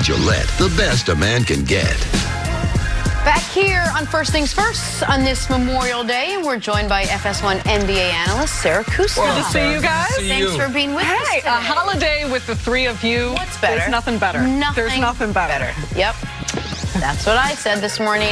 Gillette, the best a man can get. Back here on First Things First on this Memorial Day, we're joined by FS1 NBA analyst Sarah Kusta. Good to see you guys. Thanks for being with us today. A holiday with the three of you. What's better? There's nothing better. There's nothing better. Yep. That's what I said this morning.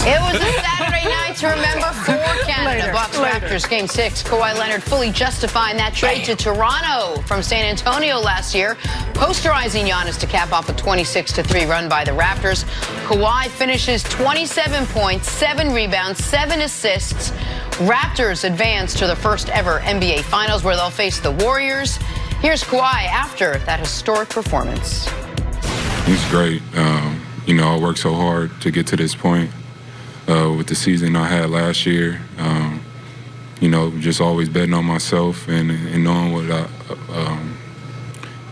It was a Saturday night to remember for Canada. Bucks Raptors Game 6. Kawhi Leonard fully justifying that trade to Toronto from San Antonio last year, posterizing Giannis to cap off a 26-3 run by the Raptors. Kawhi finishes 27 points, 7 rebounds, 7 assists. Raptors advance to the first ever NBA Finals where they'll face the Warriors. Here's Kawhi after that historic performance. It's great. You know, I worked so hard to get to this point with the season I had last year. You know, just always betting on myself and knowing what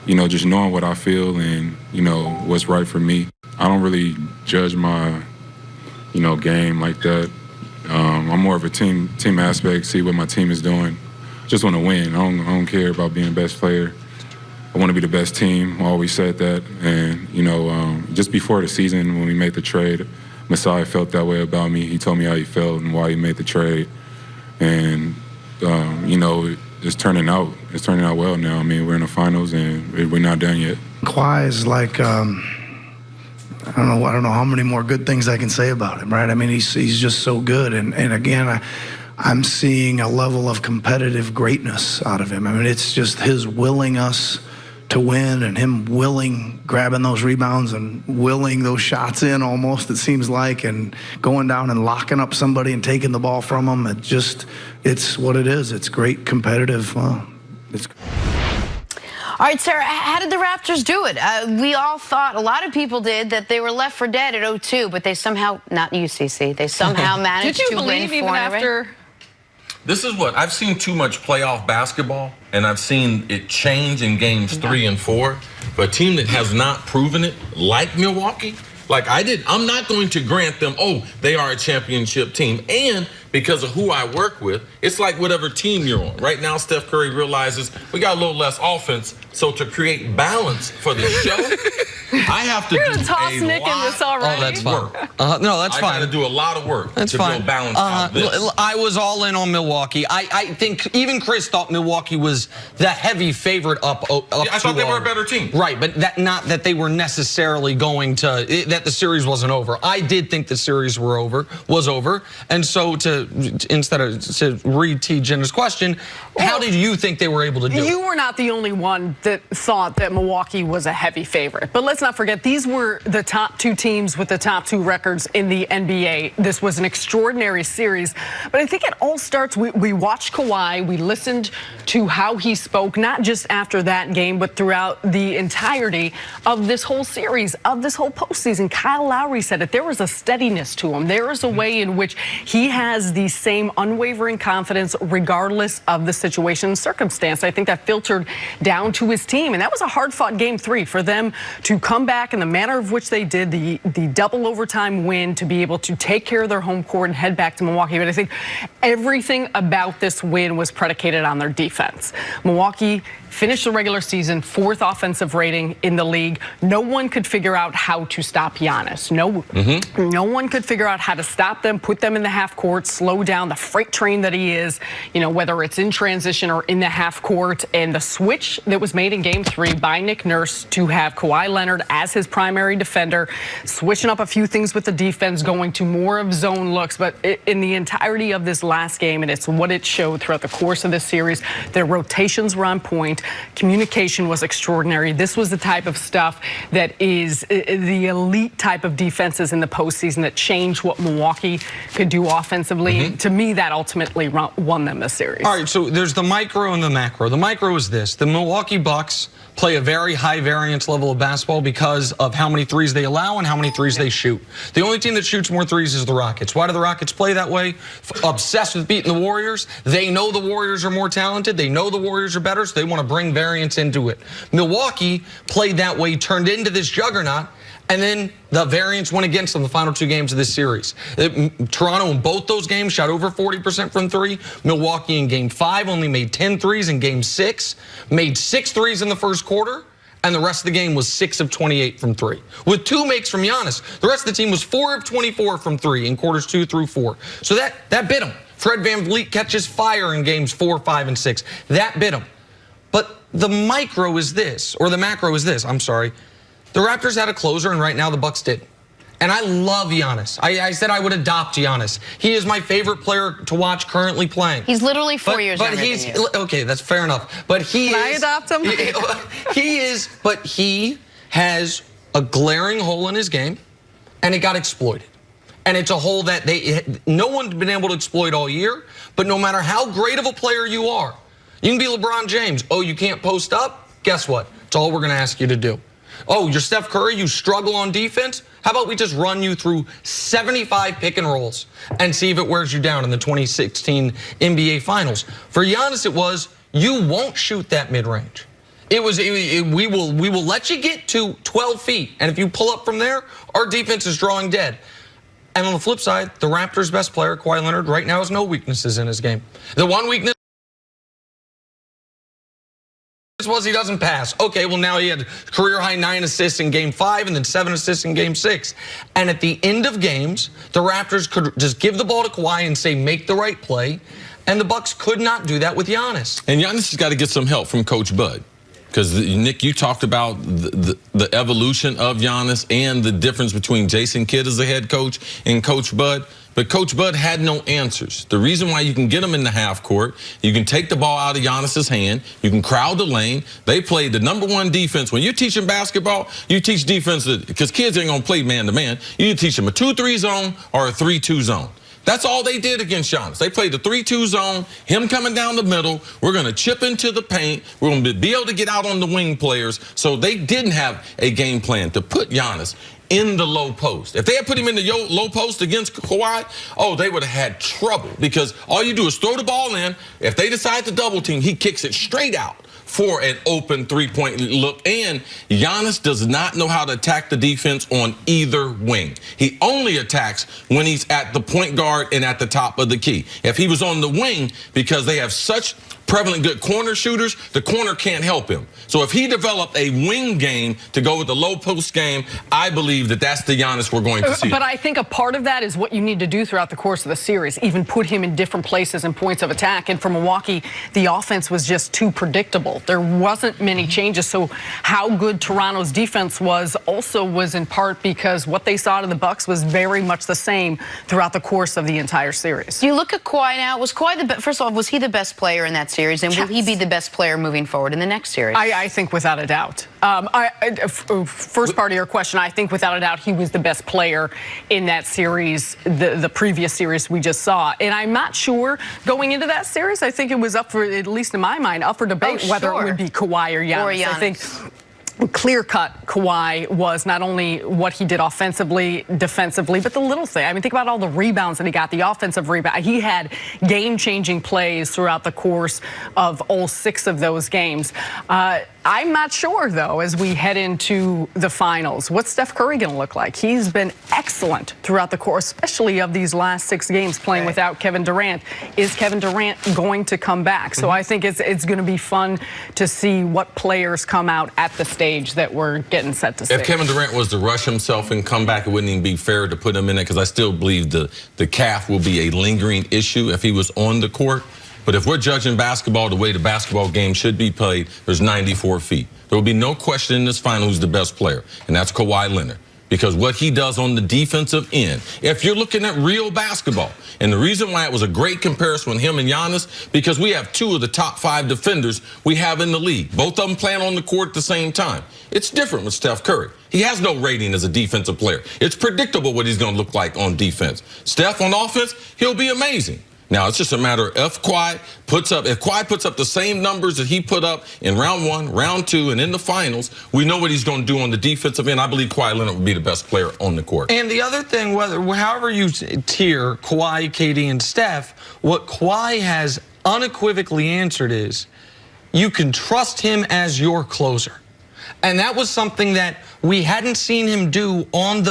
you know, just knowing what I feel and, you know, what's right for me. I don't really judge my, you know, game like that. I'm more of a team aspect, see what my team is doing. Just want to win. I don't care about being the best player. I want to be the best team. I always said that. And, you know, just before the season when we made the trade, Masai felt that way about me. He told me how he felt and why he made the trade. And, you know, it's turning out well now. I mean, we're in the finals and we're not done yet. Kawhi is like, I don't know how many more good things I can say about him, right? I mean, he's just so good. And again, I'm seeing a level of competitive greatness out of him. I mean, it's just his willing us to win and him grabbing those rebounds and willing those shots in almost, it seems like, and going down and locking up somebody and taking the ball from them. It's what it is. It's great competitive. All right, Sarah, how did the Raptors do it? We all thought, a lot of people did, that they were left for dead at 0-2, but they somehow, not UCC, they somehow managed to win 4 in a row. Did you believe even after? This is what I've seen too much playoff basketball, and I've seen it change in games 3 and 4. But a team that has not proven it, like Milwaukee, I'm not going to grant them, oh, they are a championship team. And because of who I work with, it's like whatever team you're on. Right now, Steph Curry realizes we got a little less offense, so to create balance for the show, I have to do a toss Nick in this already. Oh, that's fine. Work. No, that's fine. I got to do a lot of work to build balance out of this. I was all in on Milwaukee. I think even Chris thought Milwaukee was the heavy favorite up I thought they were a better team. Right, but not that they were necessarily going to, that the series wasn't over. I did think the series was over. And so instead of to read T. Jenner's question, how did you think they were able to do it? You were not the only one that thought that Milwaukee was a heavy favorite. But let's not forget, these were the top 2 teams with the top 2 records in the NBA. This was an extraordinary series. But I think it all starts, we watched Kawhi, we listened to how he spoke, not just after that game, but throughout the entirety of this whole series, of this whole postseason. Kyle Lowry said it. There was a steadiness to him. There is a way in which he has the same unwavering confidence regardless of the situation and circumstance. I think that filtered down to his team, and that was a hard-fought game 3 for them to come back in the manner of which they did, the double overtime win, to be able to take care of their home court and head back to Milwaukee. But I think everything about this win was predicated on their defense. Milwaukee finished the regular season 4th offensive rating in the league. No one could figure out how to stop Giannis. No one could figure out how to stop them, put them in the half court, slow down the freight train that he is, you know, whether it's in transition or in the half court. And the switch that was made in game 3 by Nick Nurse to have Kawhi Leonard as his primary defender, switching up a few things with the defense, going to more of zone looks. But in the entirety of this last game, and it's what it showed throughout the course of this series, their rotations were on point. Communication was extraordinary. This was the type of stuff that is the elite type of defenses in the postseason that changed what Milwaukee could do offensively. To me, that ultimately won them the series. All right, so there's the micro and the macro. The micro is this. The Milwaukee Bucks play a very high variance level of basketball because of how many threes they allow and how many threes they shoot. The only team that shoots more threes is the Rockets. Why do the Rockets play that way? Obsessed with beating the Warriors. They know the Warriors are more talented. They know the Warriors are better, so they want to bring variance into it. Milwaukee played that way, turned into this juggernaut, and then the variance went against them the final 2 games of this series. Toronto in both those games shot over 40% from 3. Milwaukee in game 5 only made 10 threes. In game 6, made 6 threes in the first quarter. And the rest of the game was 6 of 28 from 3. With 2 makes from Giannis. The rest of the team was 4 of 24 from 3 in quarters 2 through 4. So that bit him. Fred VanVleet catches fire in games 4, 5, and 6. That bit him. But the macro is this. I'm sorry. The Raptors had a closer, and right now the Bucks did. And I love Giannis. I said I would adopt Giannis. He is my favorite player to watch currently playing. He's literally 4 years younger than you. Okay, that's fair enough. But Can I adopt him? But he has a glaring hole in his game, and it got exploited. And it's a hole that no one's been able to exploit all year. But no matter how great of a player you are, you can be LeBron James. Oh, you can't post up? Guess what? It's all we're going to ask you to do. Oh, you're Steph Curry, you struggle on defense? How about we just run you through 75 pick and rolls and see if it wears you down in the 2016 NBA Finals? For Giannis, it was, you won't shoot that mid-range. We will let you get to 12 feet, and if you pull up from there, our defense is drawing dead. And on the flip side, the Raptors' best player, Kawhi Leonard, right now has no weaknesses in his game. The one weakness was he doesn't pass. Okay, well now he had career-high 9 assists in Game 5 and then 7 assists in Game 6. And at the end of games, the Raptors could just give the ball to Kawhi and say, make the right play. And the Bucks could not do that with Giannis. And Giannis has got to get some help from Coach Bud. Because, Nick, you talked about the evolution of Giannis and the difference between Jason Kidd as the head coach and Coach Bud. But Coach Bud had no answers. The reason why you can get him in the half court, you can take the ball out of Giannis's hand, you can crowd the lane. They played the #1 defense. When you're teaching basketball, you teach defense because kids ain't going to play man-to-man. You teach them a 2-3 zone or a 3-2 zone. That's all they did against Giannis. They played the 3-2 zone, him coming down the middle. We're going to chip into the paint. We're going to be able to get out on the wing players. So they didn't have a game plan to put Giannis in the low post. If they had put him in the low post against Kawhi, oh, they would have had trouble because all you do is throw the ball in. If they decide to double team, he kicks it straight out for an open three-point look. And Giannis does not know how to attack the defense on either wing. He only attacks when he's at the point guard and at the top of the key. If he was on the wing, because they have such prevalent good corner shooters, the corner can't help him. So if he developed a wing game to go with the low post game, I believe that that's the Giannis we're going to see. But I think a part of that is what you need to do throughout the course of the series, even put him in different places and points of attack. And for Milwaukee, the offense was just too predictable. There wasn't many changes. So how good Toronto's defense was also was in part because what they saw to the Bucks was very much the same throughout the course of the entire series. You look at Kawhi now. Was Kawhi first of all, was he the best player in that series? And will he be the best player moving forward in the next series? I think without a doubt. First part of your question, I think without a doubt he was the best player in that series, the previous series we just saw. And I'm not sure going into that series, I think it was up for, at least in my mind, up for debate whether it would be Kawhi or Giannis. I think clear-cut Kawhi was not only what he did offensively, defensively, but the little thing. I mean, think about all the rebounds that he got, the offensive rebound. He had game-changing plays throughout the course of all 6 of those games. I'm not sure, though, as we head into the finals, what's Steph Curry going to look like? He's been excellent throughout the course, especially of these last 6 games playing without Kevin Durant. Is Kevin Durant going to come back? So I think it's going to be fun to see what players come out at the stage that we're getting set to see. If Kevin Durant was to rush himself and come back, it wouldn't even be fair to put him in it because I still believe the calf will be a lingering issue if he was on the court. But if we're judging basketball the way the basketball game should be played, there's 94 feet. There will be no question in this final who's the best player, and that's Kawhi Leonard. Because what he does on the defensive end, if you're looking at real basketball, and the reason why it was a great comparison with him and Giannis, because we have 2 of the top 5 defenders we have in the league. Both of them playing on the court at the same time. It's different with Steph Curry. He has no rating as a defensive player. It's predictable what he's going to look like on defense. Steph on offense, he'll be amazing. Now, it's just a matter of if Kawhi puts up the same numbers that he put up in round 1, round 2, and in the finals, we know what he's going to do on the defensive end. I believe Kawhi Leonard will be the best player on the court. And the other thing, however you tier Kawhi, KD, and Steph, what Kawhi has unequivocally answered is you can trust him as your closer. And that was something that we hadn't seen him do on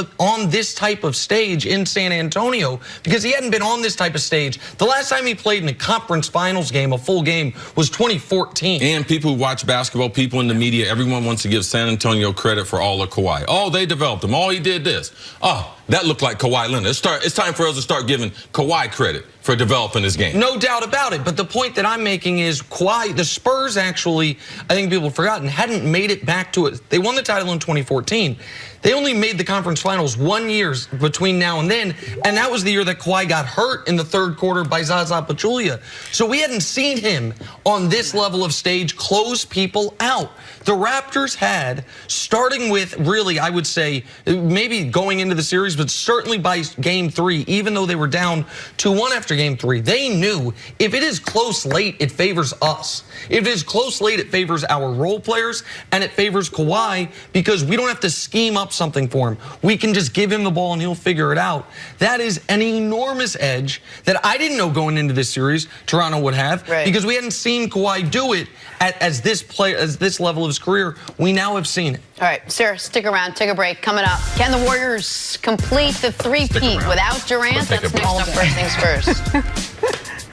this type of stage in San Antonio, because he hadn't been on this type of stage. The last time he played in a conference finals game, a full game, was 2014. And people who watch basketball, people in the media, everyone wants to give San Antonio credit for all of Kawhi. Oh, they developed him. Oh, he did this. Oh, that looked like Kawhi Leonard. It's time for us to start giving Kawhi credit for developing his game. No doubt about it. But the point that I'm making is Kawhi, the Spurs actually, I think people have forgotten, hadn't made it back to it. They won the title in 2014. They only made the conference finals 1 year between now and then, and that was the year that Kawhi got hurt in the third quarter by Zaza Pachulia. So we hadn't seen him on this level of stage close people out. The Raptors had, starting with really, I would say, maybe going into the series, but certainly by game 3, even though they were down 2-1 after game 3, they knew if it is close late, it favors us. If it is close late, it favors our role players, and it favors Kawhi, because we don't have to scheme up something for him. We can just give him the ball and he'll figure it out. That is an enormous edge that I didn't know going into this series Toronto would have, because we hadn't seen Kawhi do it as this level of his career. We now have seen it. All right, Sarah, stick around. Take a break. Coming up, can the Warriors complete the three-peat without Durant? That's next up. First things first.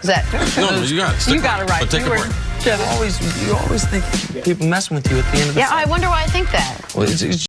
Is that? No, you got it. You got it right. But take a break. You always think people messing with you at the end of the season. I wonder why I think that. Well, it's